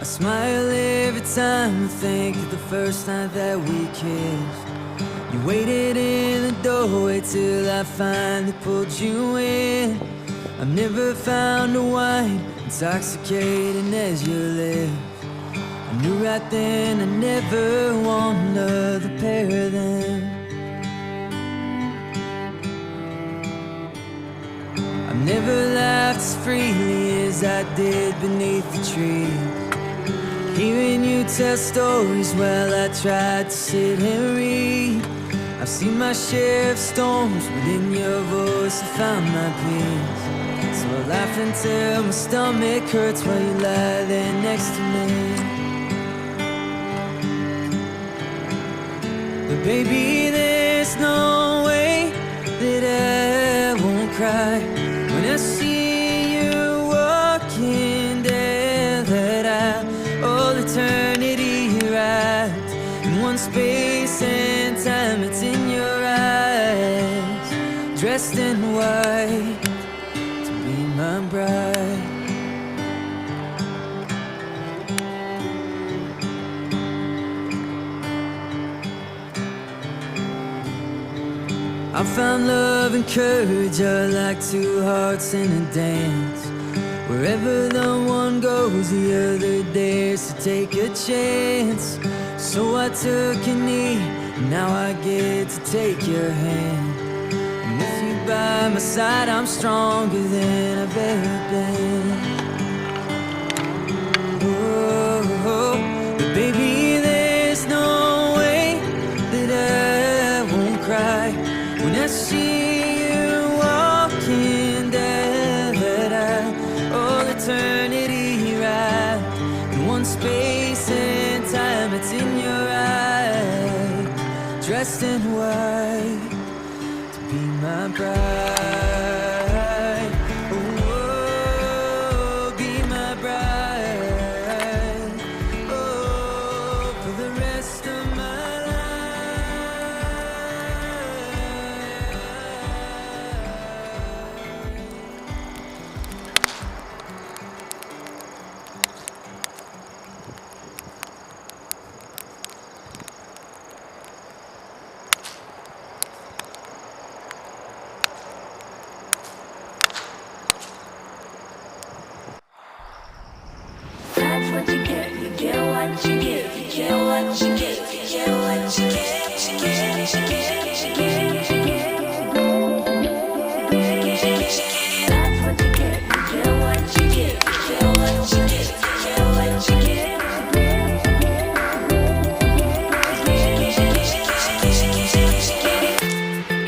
I smile every time I think of the first night that we kissed. You waited in the doorway till I finally pulled you in. I've never found a wine intoxicating as your lips. I knew right then I never want another pair of them. I've never laughed as freely as I did beneath the trees, hearing you tell stories while I tried to sit and read. I've seen my share of storms within your voice. I found my peace. So I laugh until my stomach hurts while you lie there next to me. But baby, there's no way that I won't cry when I see you walking down that aisle. All eternity wrapped in one space and time. It's in your eyes, dressed in white, to be my bride. I found love and courage are like two hearts in a dance. Wherever the one goes, the other dares to take a chance. So I took a knee, now I get to take your hand. And with you by my side, I'm stronger than I've ever been. Oh, but baby, there's no way that I won't cry when I see you walking down that aisle. All eternity wrapped in one space and time. It's in your eyes, dressed in white, to be my bride. Oh, be my bride. Oh, for the rest of my That's what you get. You get what you get. You get what you get. You get what you get. You get, you get, you get, you get. That's what you get. You get what you get. You get what you get. You get what you get.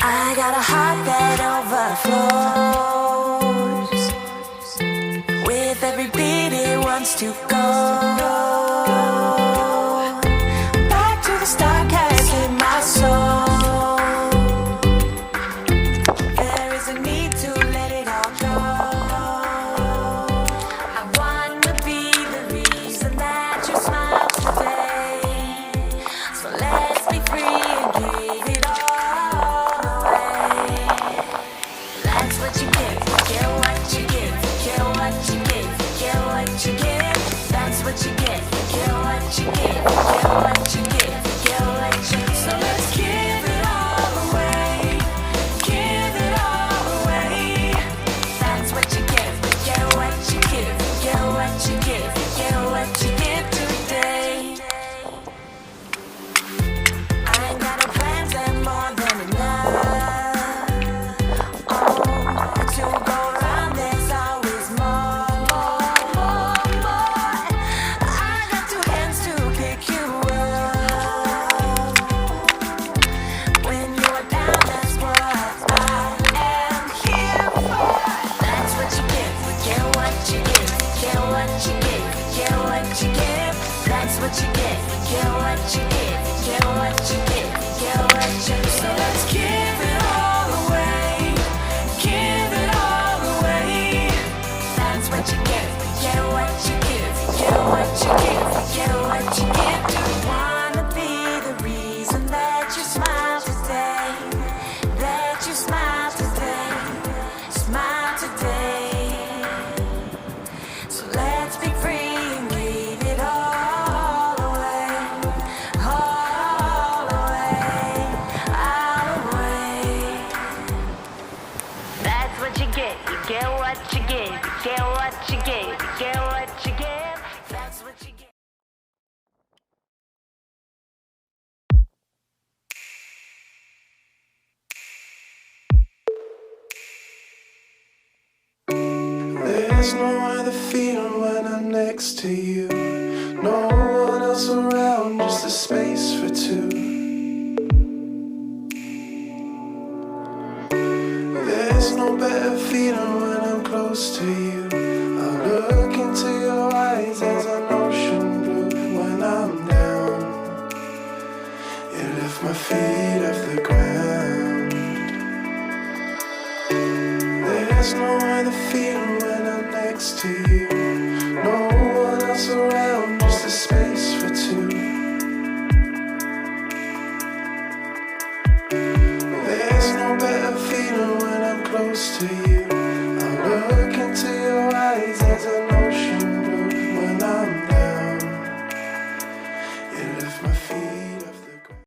I got a heart that overflows. With every beat it wants to go back to the start, cast in my soul. There is a need to let it all go. I wanna be the reason that you smile today. So let's be free and give it all away. That's what you get. You get what you get. You get what you get. You get what you get. That's what you get. You get what you get. You get what you get. You get what you get. So let's give it all away. Give it all away. That's what you get. You get what you get. You get what you get. You get what you get today. I ain't got no plans and more than enough. Oh, to go around, there's always more, more, more, more. I got two hands to pick you up. When you're down, that's what I am here for. That's what you get. You get what you get. You get what you get. You get what you get. That's what you get. You get what you get. You get what you get. You get what you get. So let's give it all away. Give it all away. That's what you get. You get what you get. You get what you get. You get what you get. Do you wanna be the reason that you smile today? That you smile today. Smile today. So let's be free and give it all. what you give, get what you give, get what you give. That's what you get. There's no other feeling when I'm next to you. No one else around, just a space for two. There's no better feeling when I'm close to you. I look into your eyes as an ocean blue. When I'm down, you lift my feet off the ground. There's no other feeling when I'm next to you. No one else around, just a space for two. There's no better feeling when I'm close to you.